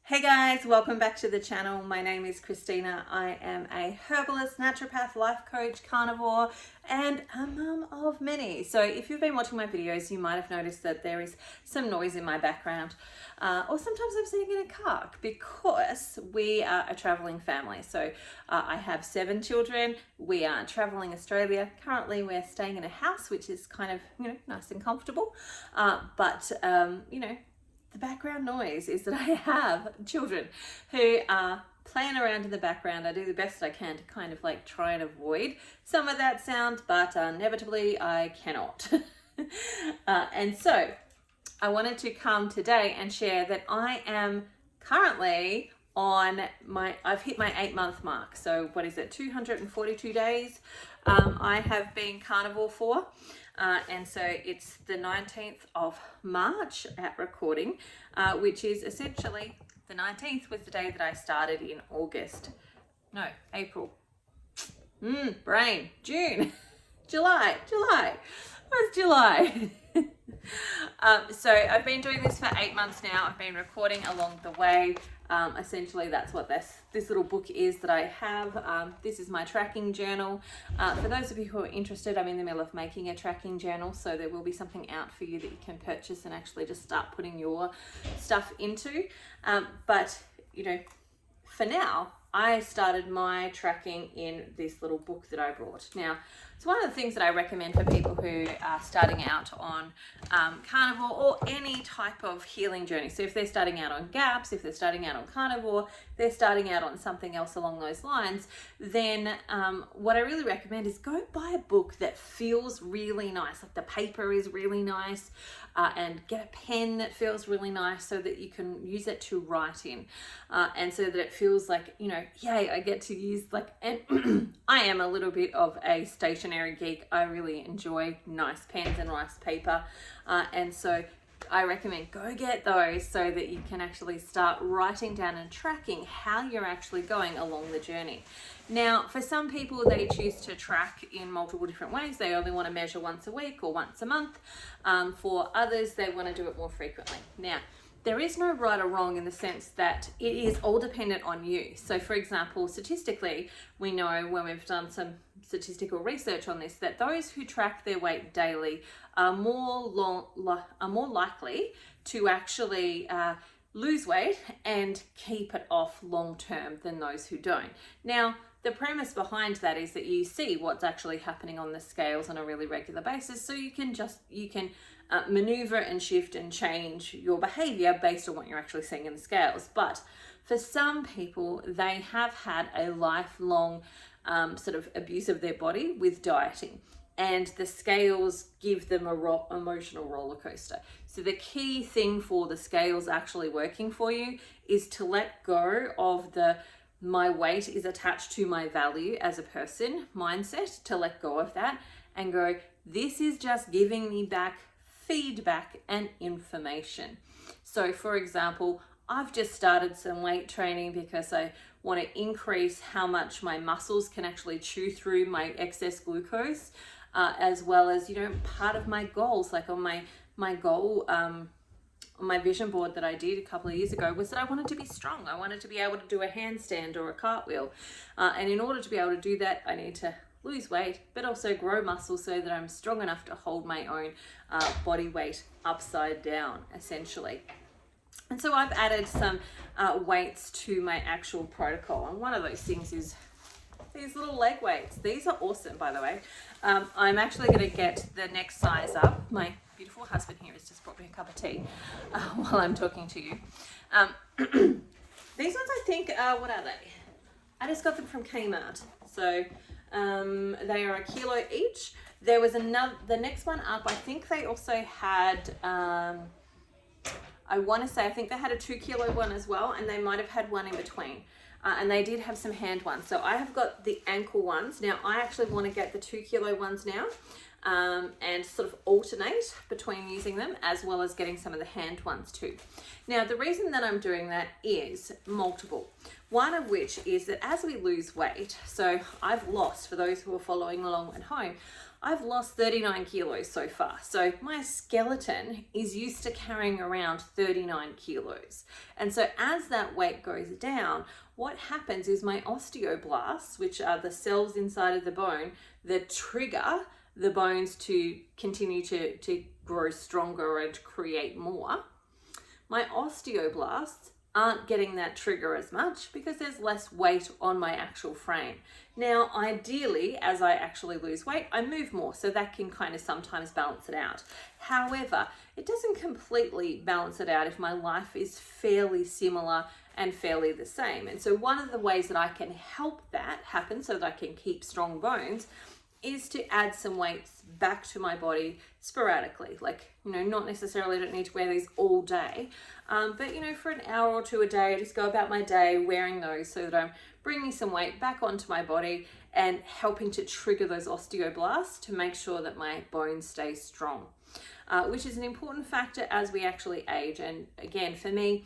Hey guys, welcome back to the channel. My name is Christina. I am a herbalist, naturopath, life coach, carnivore, and a mum of many. So if you've been watching my videos, you might have noticed that there is some noise in my background, or sometimes I'm sitting in a car because we are a traveling family. So I have 7 children. We are traveling Australia. Currently we're staying in a house, which is kind of, nice and comfortable. The background noise is that I have children who are playing around in the background. I do the best I can to kind of like try and avoid some of that sound, but inevitably I cannot. And so I wanted to come today and share that I am currently on I've hit my 8-month mark. So what is it, 242 days I have been carnivore for. And so it's the 19th of March at recording, which is essentially the 19th was the day that I started in April. Brain, June, July. What's July? So I've been doing this for 8 months now. I've been recording along the way. Essentially that's what this little book is that I have. This is my tracking journal. For those of you who are interested, I'm in the middle of making a tracking journal, so there will be something out for you that you can purchase and actually just start putting your stuff into. But for now, I started my tracking in this little book that I brought. Now, it's one of the things that I recommend for people who are starting out on carnivore or any type of healing journey. So if they're starting out on GAPS, if they're starting out on carnivore, they're starting out on something else along those lines, then what I really recommend is go buy a book that feels really nice, like the paper is really nice, and get a pen that feels really nice so that you can use it to write in, and so that it feels like, yay, I get to use and I am a little bit of a stationery geek. I really enjoy nice pens and nice paper, and so I recommend go get those so that you can actually start writing down and tracking how you're actually going along the journey. Now, for some people, they choose to track in multiple different ways. They only want to measure once a week or once a month. For others, they want to do it more frequently. Now, there is no right or wrong in the sense that it is all dependent on you. So for example, statistically, we know when we've done some statistical research on this, that those who track their weight daily are more likely to actually lose weight and keep it off long term than those who don't. Now, the premise behind that is that you see what's actually happening on the scales on a really regular basis, so you can maneuver and shift and change your behavior based on what you're actually seeing in the scales. But for some people, they have had a lifelong sort of abuse of their body with dieting, and the scales give them a emotional roller coaster. So the key thing for the scales actually working for you is to let go of the my weight is attached to my value as a person mindset, to let go of that and go, this is just giving me back feedback and information. So for example, I've just started some weight training because I want to increase how much my muscles can actually chew through my excess glucose, as well as, part of my goals, like on my goal, on my vision board that I did a couple of years ago, was that I wanted to be strong. I wanted to be able to do a handstand or a cartwheel. And in order to be able to do that, I need to lose weight, but also grow muscle so that I'm strong enough to hold my own body weight upside down, essentially. And so I've added some weights to my actual protocol. And one of those things is these little leg weights. These are awesome, by the way. I'm actually going to get the next size up. My beautiful husband here has just brought me a cup of tea while I'm talking to you. These ones, I think, what are they? I just got them from Kmart. So they are 1 kilo each. There was the next one up, I think they also had, I think they had a 2 kilo one as well, and they might have had one in between. And they did have some hand ones. So I have got the ankle ones. Now I actually want to get the 2 kilo ones now, and sort of alternate between using them, as well as getting some of the hand ones too. Now, the reason that I'm doing that is multiple. One of which is that as we lose weight, so I've lost, for those who are following along at home, I've lost 39 kilos so far. So my skeleton is used to carrying around 39 kilos. And so as that weight goes down, what happens is my osteoblasts, which are the cells inside of the bone that trigger the bones to continue to grow stronger and create more, my osteoblasts aren't getting that trigger as much because there's less weight on my actual frame. Now, ideally, as I actually lose weight, I move more, so that can kind of sometimes balance it out. However, it doesn't completely balance it out if my life is fairly similar and fairly the same. And so one of the ways that I can help that happen so that I can keep strong bones is to add some weights back to my body sporadically. Like, not necessarily, I don't need to wear these all day, but for an hour or two a day, I just go about my day wearing those so that I'm bringing some weight back onto my body and helping to trigger those osteoblasts to make sure that my bones stay strong, which is an important factor as we actually age. And again, for me,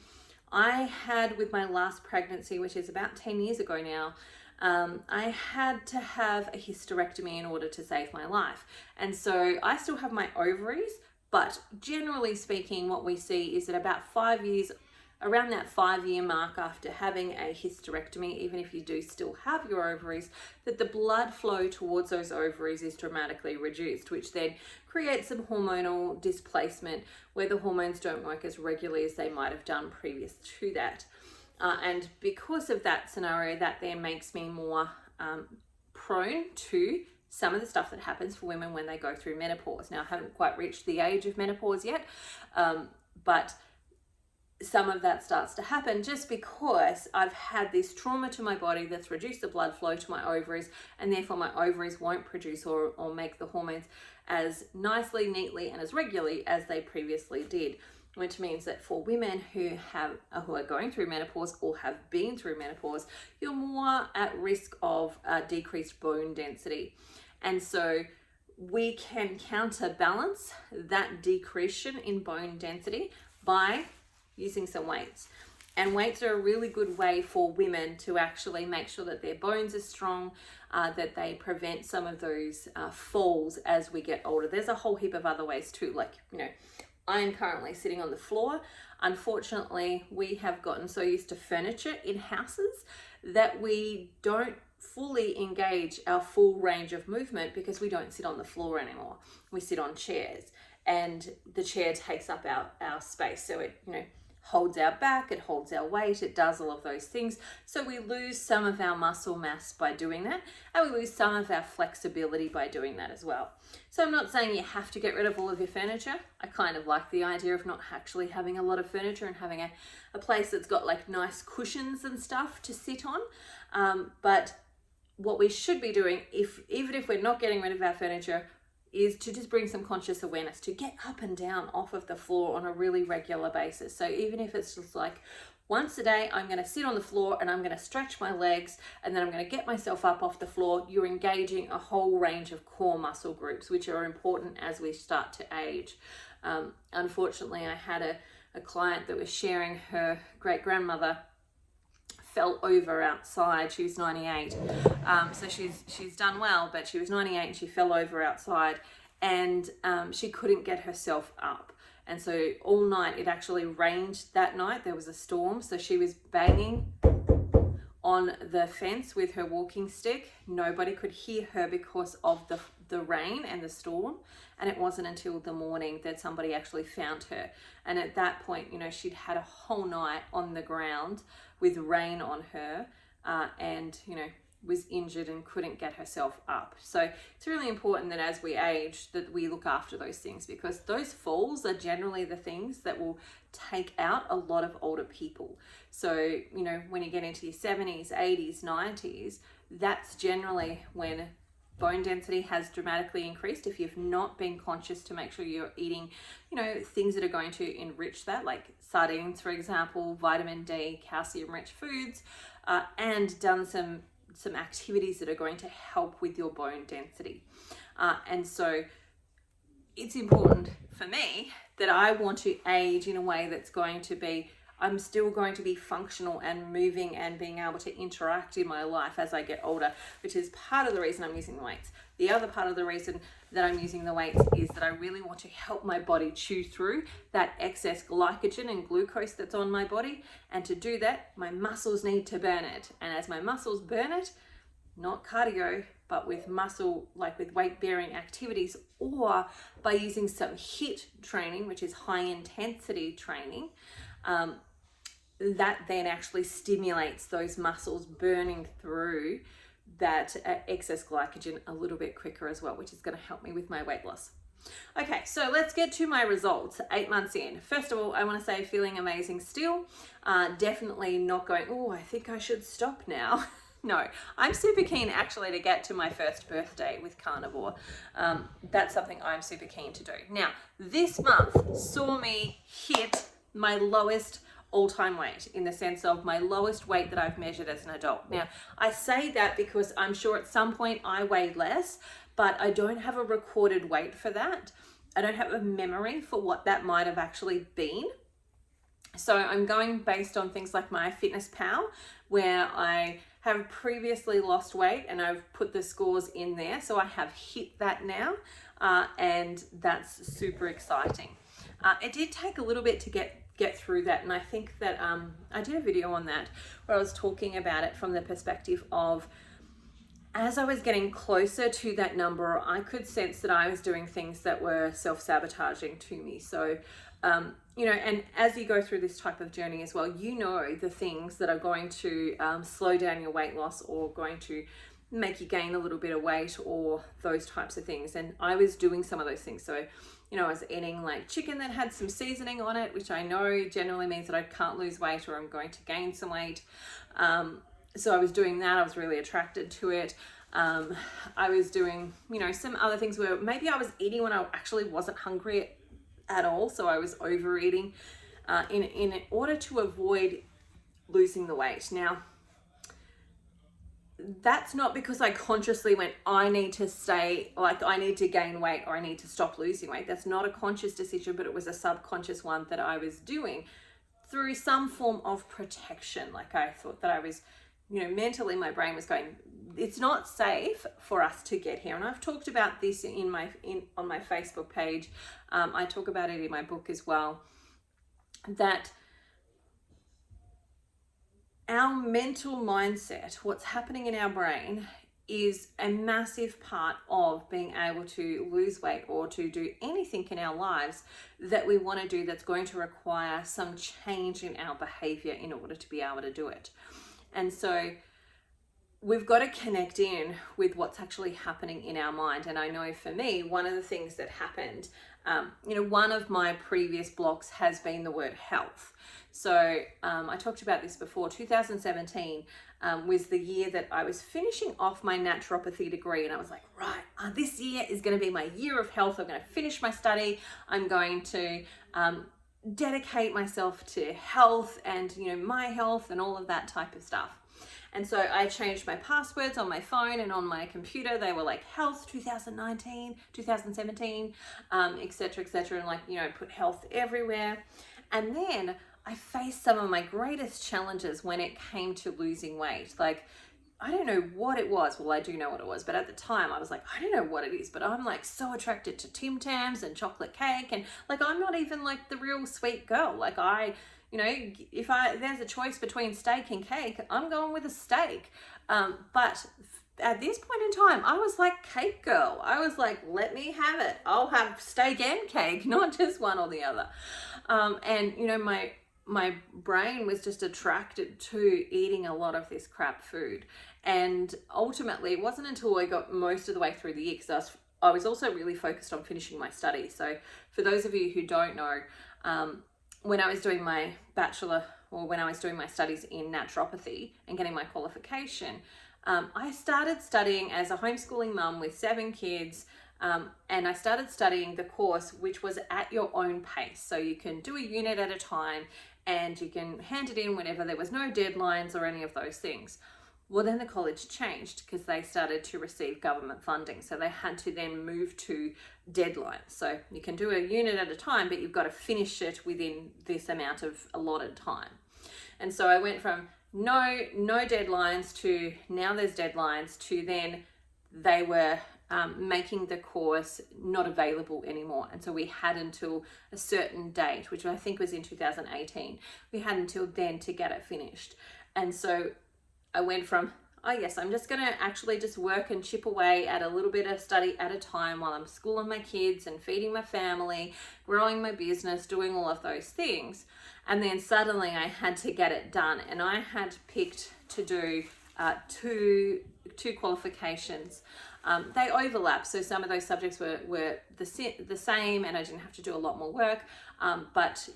I had with my last pregnancy, which is about 10 years ago now, I had to have a hysterectomy in order to save my life. And so I still have my ovaries, but generally speaking, what we see is that about 5 years, around that 5-year mark after having a hysterectomy, even if you do still have your ovaries, that the blood flow towards those ovaries is dramatically reduced, which then creates some hormonal displacement where the hormones don't work as regularly as they might have done previous to that. And because of that scenario, that then makes me more prone to some of the stuff that happens for women when they go through menopause. Now, I haven't quite reached the age of menopause yet, but some of that starts to happen just because I've had this trauma to my body that's reduced the blood flow to my ovaries, and therefore my ovaries won't produce or make the hormones as nicely, neatly, and as regularly as they previously did. Which means that for women who are going through menopause or have been through menopause, you're more at risk of decreased bone density. And so we can counterbalance that decretion in bone density by using some weights. And weights are a really good way for women to actually make sure that their bones are strong, that they prevent some of those falls as we get older. There's a whole heap of other ways too, like, I am currently sitting on the floor. Unfortunately, we have gotten so used to furniture in houses that we don't fully engage our full range of movement because we don't sit on the floor anymore. We sit on chairs, and the chair takes up our space. So it, holds our back, it holds our weight, it does all of those things. So we lose some of our muscle mass by doing that, and we lose some of our flexibility by doing that as well. So I'm not saying you have to get rid of all of your furniture. I kind of like the idea of not actually having a lot of furniture and having a place that's got like nice cushions and stuff to sit on. But what we should be doing, even if we're not getting rid of our furniture, is to just bring some conscious awareness to get up and down off of the floor on a really regular basis. So even if it's just like once a day, I'm going to sit on the floor and I'm going to stretch my legs, and then I'm going to get myself up off the floor, you're engaging a whole range of core muscle groups, which are important as we start to age. Unfortunately, I had a client that was sharing her great-grandmother fell over outside. She was 98, so she's done well, but she was 98 and she fell over outside, and she couldn't get herself up. And so all night, it actually rained that night. There was a storm, so she was banging on the fence with her walking stick. Nobody could hear her because of the rain and the storm. And it wasn't until the morning that somebody actually found her. And at that point, she'd had a whole night on the ground with rain on her, and was injured and couldn't get herself up. So it's really important that as we age, that we look after those things, because those falls are generally the things that will take out a lot of older people. So, when you get into your 70s, 80s, 90s, that's generally when bone density has dramatically increased. If you've not been conscious to make sure you're eating, things that are going to enrich that, like sardines, for example, vitamin D, calcium-rich foods, and done some activities that are going to help with your bone density. And so it's important for me that I want to age in a way that's going to be I'm still going to be functional and moving and being able to interact in my life as I get older, which is part of the reason I'm using the weights. The other part of the reason that I'm using the weights is that I really want to help my body chew through that excess glycogen and glucose that's on my body. And to do that, my muscles need to burn it. And as my muscles burn it, not cardio, but with muscle, like with weight bearing activities, or by using some HIIT training, which is high intensity training, that then actually stimulates those muscles burning through that excess glycogen a little bit quicker as well, which is going to help me with my weight loss. Okay, so let's get to my results 8 months in. First of all, I want to say feeling amazing still. Definitely not going, oh, I think I should stop now. No, I'm super keen actually to get to my first birthday with Carnivore. That's something I'm super keen to do. Now, this month saw me hit my lowest all-time weight, in the sense of my lowest weight that I've measured as an adult. Now, I say that because I'm sure at some point I weighed less, but I don't have a recorded weight for that. I don't have a memory for what that might have actually been. So I'm going based on things like my Fitness Pal, where I have previously lost weight and I've put the scores in there. So I have hit that now, and that's super exciting. It did take a little bit to get through that, and I think that I did a video on that where I was talking about it from the perspective of, as I was getting closer to that number, I could sense that I was doing things that were self-sabotaging to me. So you know, and as you go through this type of journey as well, you know the things that are going to slow down your weight loss or going to make you gain a little bit of weight or those types of things. And I was doing some of those things. So, you know, I was eating like chicken that had some seasoning on it, which I know generally means that I can't lose weight or I'm going to gain some weight. So I was doing that. I was really attracted to it. I was doing, you know, some other things where maybe I was eating when I actually wasn't hungry at all. So I was overeating in order to avoid losing the weight. Now, that's not because I consciously went, I need to stay, like I need to gain weight or I need to stop losing weight. That's not a conscious decision, but it was a subconscious one that I was doing through some form of protection. Like I thought that I was, you know, mentally my brain was going, it's not safe for us to get here. And I've talked about this on my Facebook page. I talk about it in my book as well, that our mental mindset, what's happening in our brain, is a massive part of being able to lose weight or to do anything in our lives that we want to do that's going to require some change in our behavior in order to be able to do it. And so we've got to connect in with what's actually happening in our mind. And I know for me, one of the things that happened, you know, one of my previous blocks has been the word health. So I talked about this before. 2017 was the year that I was finishing off my naturopathy degree, and I was like, right, this year is going to be my year of health. I'm going to finish my study. I'm going to dedicate myself to health and, you know, my health and all of that type of stuff. And so I changed my passwords on my phone and on my computer. They were like health 2019, 2017, et cetera, and like, you know, put health everywhere. And then I faced some of my greatest challenges when it came to losing weight. Like, I don't know what it was. Well, I do know what it was, but at the time I was like, I don't know what it is, but I'm like so attracted to Tim Tams and chocolate cake. And like, I'm not even like the real sweet girl. Like you know, if there's a choice between steak and cake, I'm going with a steak. But at this point in time, I was like cake girl. I was like, let me have it. I'll have steak and cake, not just one or the other. And you know, my brain was just attracted to eating a lot of this crap food. And ultimately, it wasn't until I got most of the way through the year, because I was also really focused on finishing my study. So for those of you who don't know, when I was doing my bachelor, or when I was doing my studies in naturopathy and getting my qualification, I started studying as a homeschooling mum with 7 kids. And I started studying the course, which was at your own pace. So you can do a unit at a time and you can hand it in whenever. There was no deadlines or any of those things. Well, then the college changed because they started to receive government funding. So they had to then move to deadlines. So you can do a unit at a time, but you've got to finish it within this amount of allotted time. And so I went from no deadlines to now there's deadlines to then they were making the course not available anymore. And so we had until a certain date, which I think was in 2018. We had until then to get it finished. And so I went from, oh yes, I'm just going to actually just work and chip away at a little bit of study at a time while I'm schooling my kids and feeding my family, growing my business, doing all of those things. And then suddenly I had to get it done, and I had picked to do two qualifications. They overlap, so some of those subjects were the same, and I didn't have to do a lot more work. But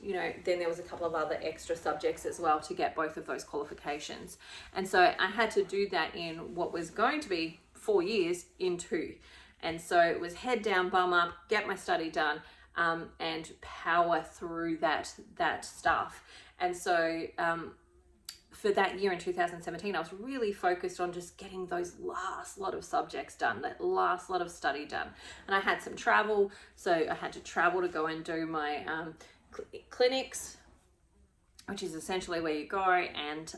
then there was a couple of other extra subjects as well to get both of those qualifications. And so I had to do that in what was going to be 4 years in 2. And so it was head down, bum up, get my study done, and power through that stuff. And so for that year in 2017, I was really focused on just getting those last lot of subjects done, that last lot of study done. And I had some travel, so I had to travel to go and do my clinics, which is essentially where you go and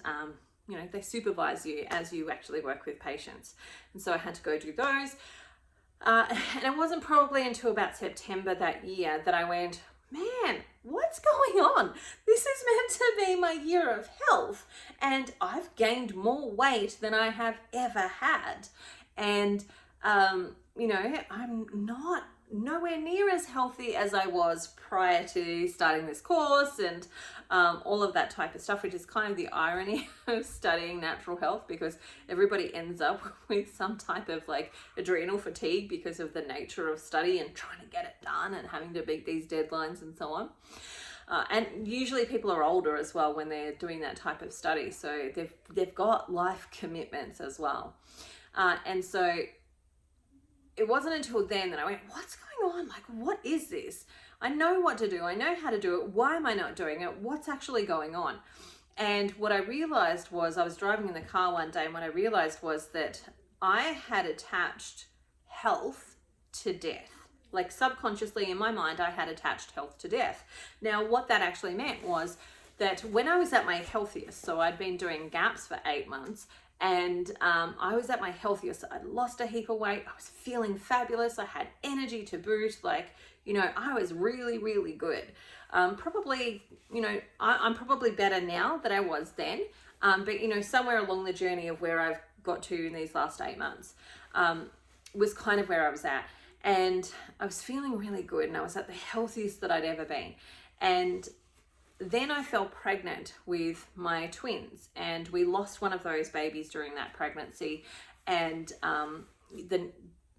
they supervise you as you actually work with patients. And so I had to go do those. And it wasn't probably until about September that year that I went, man, what's going on? This is meant to be my year of health, and I've gained more weight than I have ever had. And, I'm not nowhere near as healthy as I was prior to starting this course and all of that type of stuff, which is kind of the irony of studying natural health, because everybody ends up with some type of like adrenal fatigue because of the nature of study and trying to get it done and having to beat these deadlines and so on. And usually people are older as well when they're doing that type of study, so they've got life commitments as well. And so it wasn't until then that I went, what's going on? Like, what is this? I know what to do. I know how to do it. Why am I not doing it? What's actually going on? And what I realized was, I was driving in the car one day, and what I realized was that I had attached health to death. Like subconsciously in my mind, I had attached health to death. Now, what that actually meant was that when I was at my healthiest, so I'd been doing gaps for 8 months, and I was at my healthiest. I'd lost a heap of weight. I was feeling fabulous. I had energy to boot. I was really, really good. Probably, I'm probably better now than I was then. But, somewhere along the journey of where I've got to in these last 8 months was kind of where I was at. And I was feeling really good, and I was at the healthiest that I'd ever been. And then I fell pregnant with my twins, and we lost one of those babies during that pregnancy. And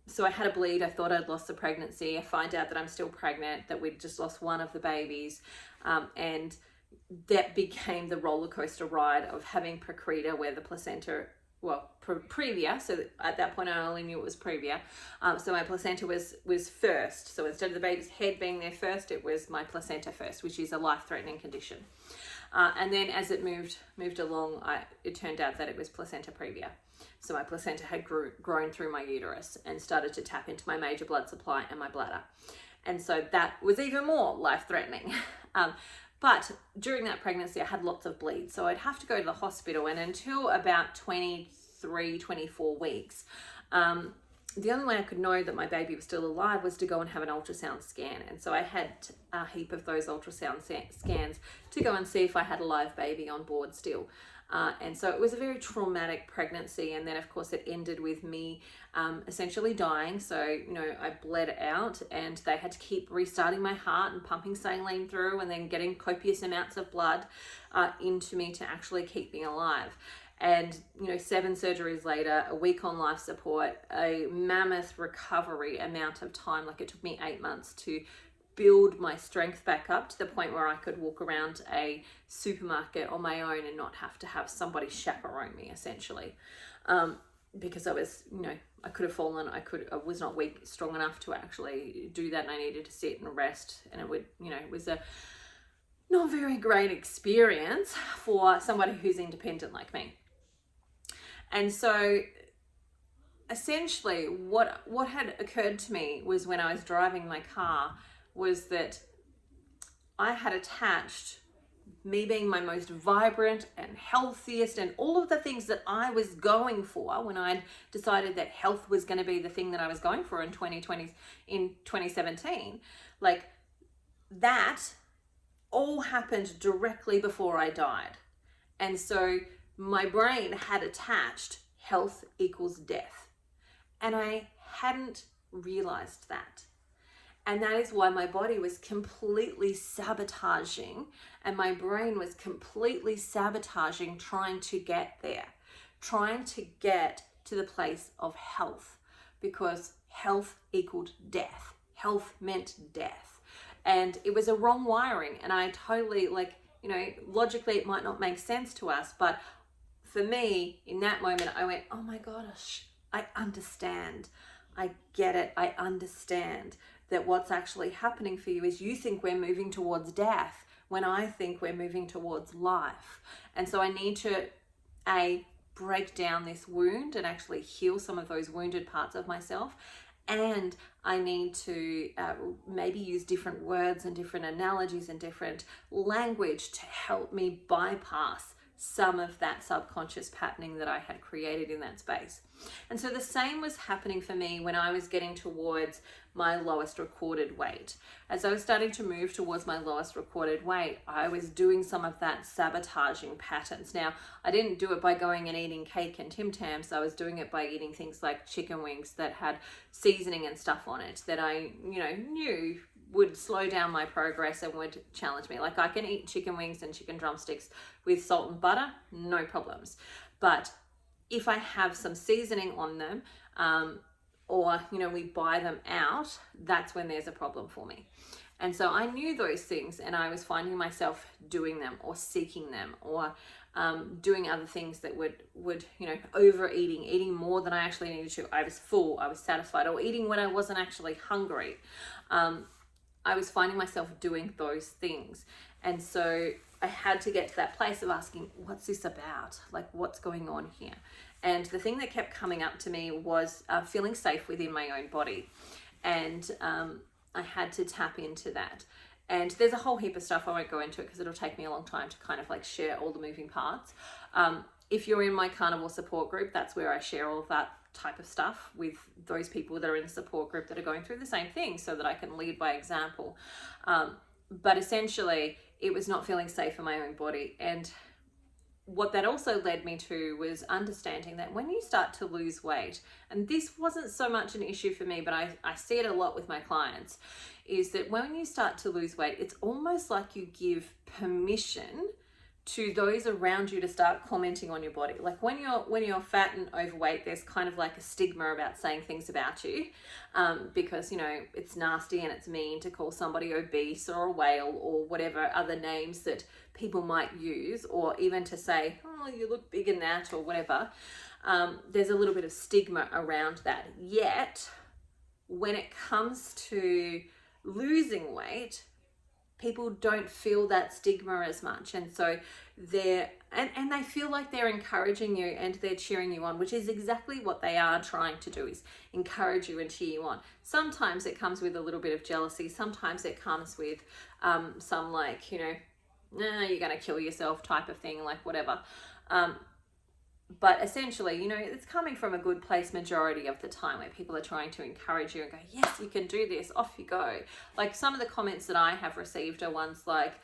so I had a bleed. I thought I'd lost the pregnancy. I find out that I'm still pregnant, that we'd just lost one of the babies. And that became the roller coaster ride of having Procreta, where the placenta, Previa, so at that point I only knew it was Previa, so my placenta was first. So instead of the baby's head being there first, it was my placenta first, which is a life-threatening condition. And then as it moved along, it turned out that it was placenta Previa. So my placenta had grown through my uterus and started to tap into my major blood supply and my bladder. And so that was even more life-threatening. But during that pregnancy, I had lots of bleeds. So I'd have to go to the hospital, and until about 23, 24 weeks, the only way I could know that my baby was still alive was to go and have an ultrasound scan. And so I had a heap of those ultrasound scans to go and see if I had a live baby on board still. And so it was a very traumatic pregnancy. And then of course it ended with me essentially dying. So, I bled out, and they had to keep restarting my heart and pumping saline through, and then getting copious amounts of blood into me to actually keep me alive. And 7 surgeries later, a week on life support, a mammoth recovery amount of time. Like, it took me 8 months to build my strength back up to the point where I could walk around a supermarket on my own and not have to have somebody chaperone me, essentially. Because I was, I could have fallen. I was not strong enough to actually do that, and I needed to sit and rest. And it was a not very great experience for somebody who's independent like me. And so essentially what had occurred to me was, when I was driving my car, was that I had attached me being my most vibrant and healthiest and all of the things that I was going for when I'd decided that health was going to be the thing that I was going for in 2017, like that all happened directly before I died. And so my brain had attached health equals death. And I hadn't realized that. And that is why my body was completely sabotaging, and my brain was completely sabotaging trying to get there, trying to get to the place of health, because health equaled death. Health meant death. And it was a wrong wiring. And I totally, logically it might not make sense to us, but for me, in that moment, I went, oh my gosh, I understand. I get it. I understand that what's actually happening for you is you think we're moving towards death when I think we're moving towards life. And so I need to, break down this wound and actually heal some of those wounded parts of myself. And I need to maybe use different words and different analogies and different language to help me bypass some of that subconscious patterning that I had created in that space. And so the same was happening for me when I was getting towards my lowest recorded weight. As I was starting to move towards my lowest recorded weight, I was doing some of that sabotaging patterns. Now, I didn't do it by going and eating cake and Tim Tams. I was doing it by eating things like chicken wings that had seasoning and stuff on it that I, knew would slow down my progress and would challenge me. Like, I can eat chicken wings and chicken drumsticks with salt and butter, no problems. But if I have some seasoning on them, or, we buy them out, that's when there's a problem for me. And so I knew those things, and I was finding myself doing them or seeking them, or doing other things that would overeating, eating more than I actually needed to. I was full, I was satisfied, or eating when I wasn't actually hungry. I was finding myself doing those things. And so I had to get to that place of asking, what's this about? Like, what's going on here? And the thing that kept coming up to me was feeling safe within my own body. And I had to tap into that. And there's a whole heap of stuff. I won't go into it because it'll take me a long time to kind of share all the moving parts. If you're in my Carnivore support group, that's where I share all of that type of stuff with those people that are in the support group that are going through the same thing, so that I can lead by example. But essentially, it was not feeling safe in my own body. And what that also led me to was understanding that when you start to lose weight, and this wasn't so much an issue for me, but I see it a lot with my clients, is that when you start to lose weight, it's almost like you give permission to those around you to start commenting on your body. Like when you're fat and overweight, there's kind of like a stigma about saying things about you, because it's nasty and it's mean to call somebody obese or a whale or whatever other names that people might use, or even to say, oh, you look big in that or whatever. There's a little bit of stigma around that. Yet when it comes to losing weight, people don't feel that stigma as much. And so they feel like they're encouraging you and they're cheering you on, which is exactly what they are trying to do, is encourage you and cheer you on. Sometimes it comes with a little bit of jealousy. Sometimes it comes with some nah, you're going to kill yourself type of thing, like whatever. But essentially, it's coming from a good place majority of the time, where people are trying to encourage you and go, yes, you can do this, off you go. Like some of the comments that I have received are ones like,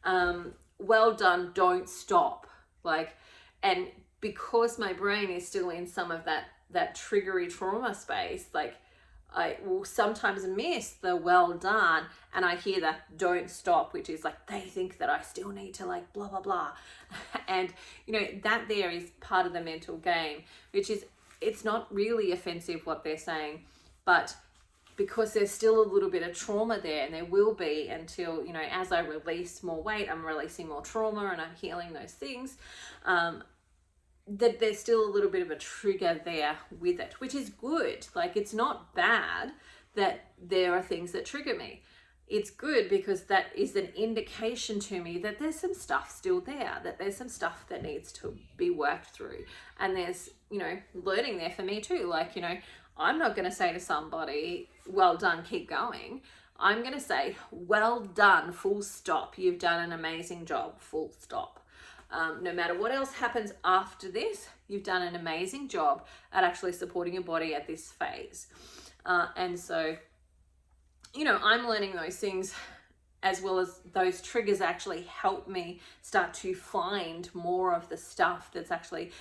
well done, don't stop. And because my brain is still in some of that triggery trauma space, I will sometimes miss the well done, and I hear the don't stop, which is they think that I still need to blah, blah, blah. And, that there is part of the mental game, which is, it's not really offensive what they're saying, but because there's still a little bit of trauma there, and there will be until, as I release more weight, I'm releasing more trauma and I'm healing those things. That there's still a little bit of a trigger there with it, which is good. It's not bad that there are things that trigger me. it's good because that is an indication to me that there's some stuff still there, that there's some stuff that needs to be worked through. And there's, you know, learning there for me too. Like, you know, I'm not going to say to somebody, well done, keep going. I'm going to say, well done, full stop. You've done an amazing job, full stop. No matter what else happens after this, you've done an amazing job at actually supporting your body at this phase. And so, you know, I'm learning those things, as well as those triggers actually help me start to find more of the stuff that's actually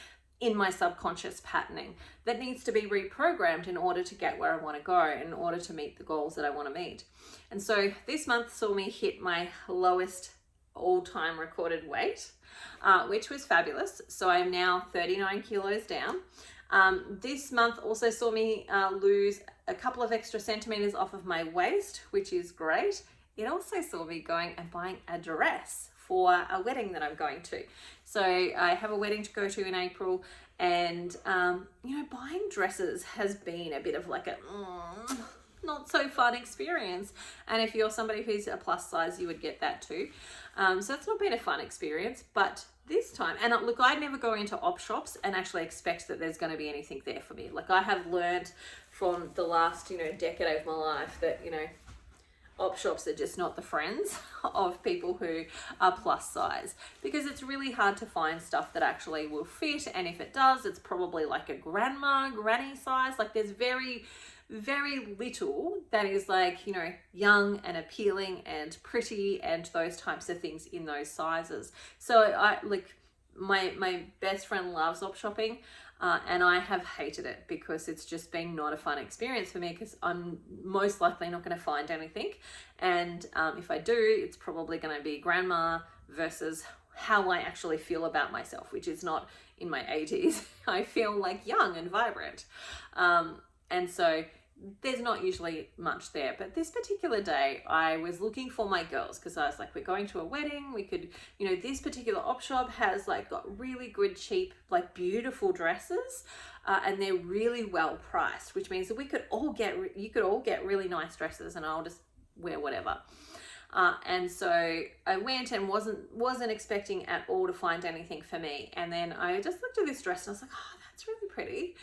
in my subconscious patterning that needs to be reprogrammed in order to get where I want to go, in order to meet the goals that I want to meet. And so this month saw me hit my lowest all-time recorded weight, which was fabulous. So I'm now 39 kilos down. This month also saw me lose a couple of extra centimeters off of my waist, which is great. It also saw me going and buying a dress for a wedding that I'm going to. So I have a wedding to go to in April, and you know, buying dresses has been a bit of like a not so fun experience. And if you're somebody who's a plus size, you would get that too. So it's not been a fun experience, but this time, and look, I never go into op shops and actually expect that there's going to be anything there for me. Like, I have learned from the last, you know, decade of my life that, you know, op shops are just not the friends of people who are plus size, because it's really hard to find stuff that actually will fit. And if it does, it's probably like a granny size. Like, there's very little that is like, you know, young and appealing and pretty and those types of things in those sizes. So I like, my best friend loves op shopping, and I have hated it because it's just been not a fun experience for me, because I'm most likely not going to find anything. And if I do, it's probably going to be grandma versus how I actually feel about myself, which is not in my 80s. I feel like young and vibrant. And so there's not usually much there. But this particular day, I was looking for my girls, because I was like, we're going to a wedding. We could, you know, this particular op shop has like got really good, cheap, like beautiful dresses. And they're really well priced, which means that you could all get really nice dresses, and I'll just wear whatever. And so I went and wasn't expecting at all to find anything for me. And then I just looked at this dress and I was like, oh, that's really pretty.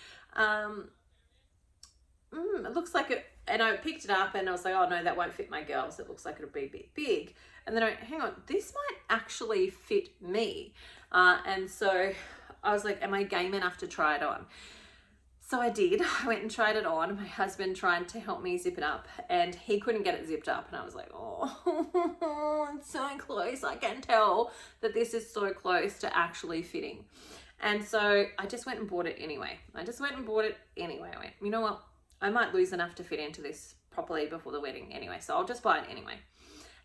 It looks like it, and I picked it up and I was like, oh no, that won't fit my girls. It looks like it'll be a bit big. And then hang on, this might actually fit me. And so I was like, am I game enough to try it on? So I did. I went and tried it on. My husband tried to help me zip it up, and he couldn't get it zipped up. And I was like, oh, it's so close. I can tell that this is so close to actually fitting. And so I just went and bought it anyway. I went, you know what? I might lose enough to fit into this properly before the wedding anyway, so I'll just buy it anyway.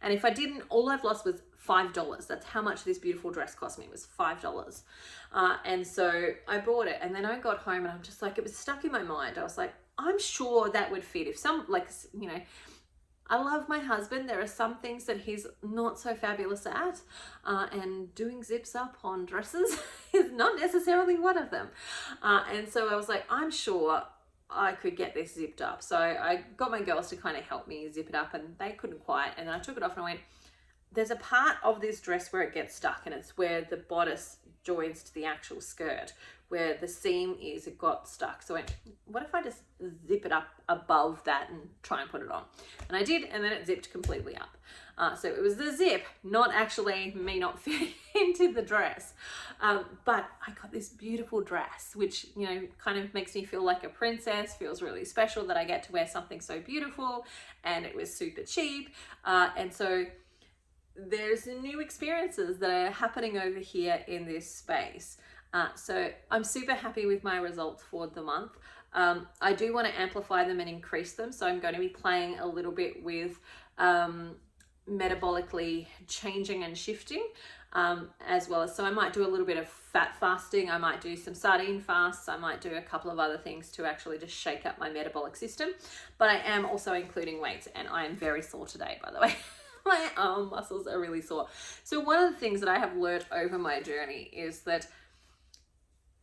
And if I didn't, all I've lost was $5. That's how much this beautiful dress cost me, was $5. And so I bought it, and then I got home and I'm just like, it was stuck in my mind. I was like, I'm sure that would fit. If some, like, you know, I love my husband. There are some things that he's not so fabulous at, and doing zips up on dresses is not necessarily one of them. And so I was like, I'm sure I could get this zipped up. So I got my girls to kind of help me zip it up, and they couldn't quite. And then I took it off and I went, there's a part of this dress where it gets stuck, and it's where the bodice joins to the actual skirt, where the seam is, it got stuck. So I went, what if I just zip it up above that and try and put it on? And I did, and then it zipped completely up. So it was the zip, not actually me not fitting into the dress. But I got this beautiful dress, which, you know, kind of makes me feel like a princess, feels really special that I get to wear something so beautiful, and it was super cheap. And so there's new experiences that are happening over here in this space. So I'm super happy with my results for the month. I do want to amplify them and increase them. So I'm going to be playing a little bit with metabolically changing and shifting, as well as, so I might do a little bit of fat fasting. I might do some sardine fasts. I might do a couple of other things to actually just shake up my metabolic system. But I am also including weights, and I am very sore today, by the way. My arm muscles are really sore. So one of the things that I have learned over my journey is that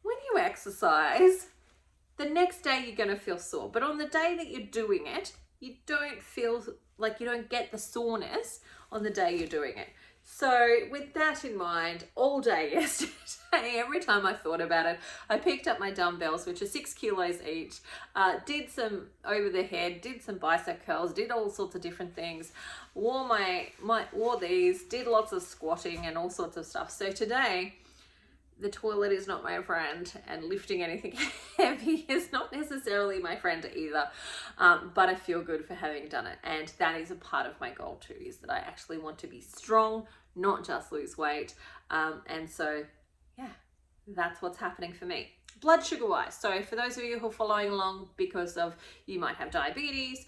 when you exercise, the next day you're going to feel sore, but on the day that you're doing it, you don't feel like you don't get the soreness on the day you're doing it. So with that in mind, all day yesterday, every time I thought about it, I picked up my dumbbells, which are 6 kilos each, did some over the head, did some bicep curls, did all sorts of different things, wore wore these, did lots of squatting and all sorts of stuff. So today, the toilet is not my friend, and lifting anything heavy is not necessarily my friend either, but I feel good for having done it, and that is a part of my goal too, is that I actually want to be strong, not just lose weight, and so yeah, that's what's happening for me. Blood sugar wise, so for those of you who are following along because of you might have diabetes,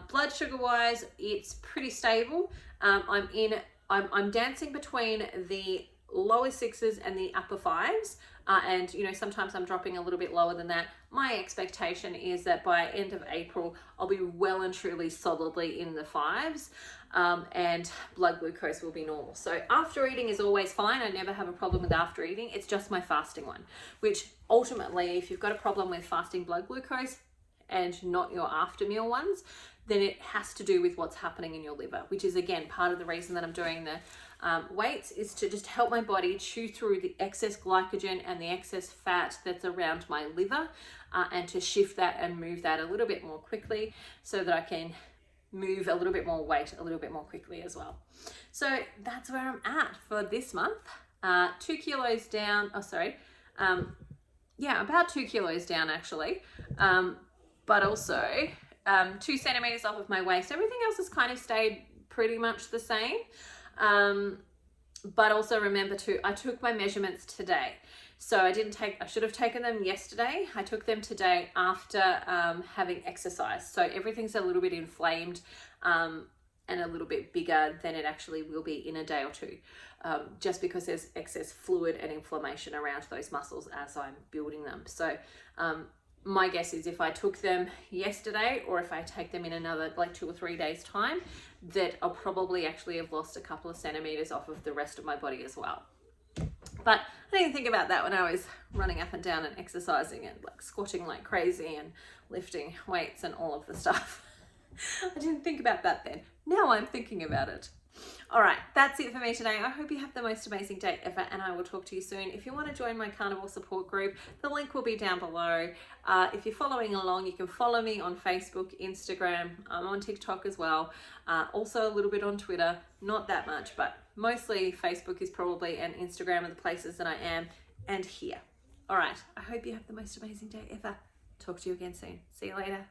blood sugar wise, it's pretty stable. I'm dancing between the lower 6s and the upper 5s, and you know, sometimes I'm dropping a little bit lower than that. My expectation is that by end of April I'll be well and truly solidly in the 5s, and blood glucose will be normal. So after eating is always fine. I never have a problem with after eating. It's just my fasting one, which ultimately, if you've got a problem with fasting blood glucose and not your after meal ones, then it has to do with what's happening in your liver, which is again part of the reason that I'm doing the weights, is to just help my body chew through the excess glycogen and the excess fat that's around my liver, and to shift that and move that a little bit more quickly so that I can move a little bit more weight a little bit more quickly as well. So that's where I'm at for this month. 2 kilos down, about 2 kilos down actually, but also 2 centimeters off of my waist. Everything else has kind of stayed pretty much the same. But also remember I took my measurements today. So I should have taken them yesterday. I took them today after having exercise. So everything's a little bit inflamed and a little bit bigger than it actually will be in a day or two, just because there's excess fluid and inflammation around those muscles as I'm building them. So my guess is if I took them yesterday, or if I take them in another like 2 or 3 days time, that I'll probably actually have lost a couple of centimeters off of the rest of my body as well. But I didn't think about that when I was running up and down and exercising and like squatting like crazy and lifting weights and all of the stuff. I didn't think about that then. Now I'm thinking about it. All right, that's it for me today. I hope you have the most amazing day ever, and I will talk to you soon. If you want to join my Carnivore support group, the link will be down below. If you're following along, you can follow me on Facebook, Instagram. I'm on TikTok as well. Also a little bit on Twitter, not that much, but mostly Facebook is probably, and Instagram are the places that I am, and here. All right, I hope you have the most amazing day ever. Talk to you again soon. See you later.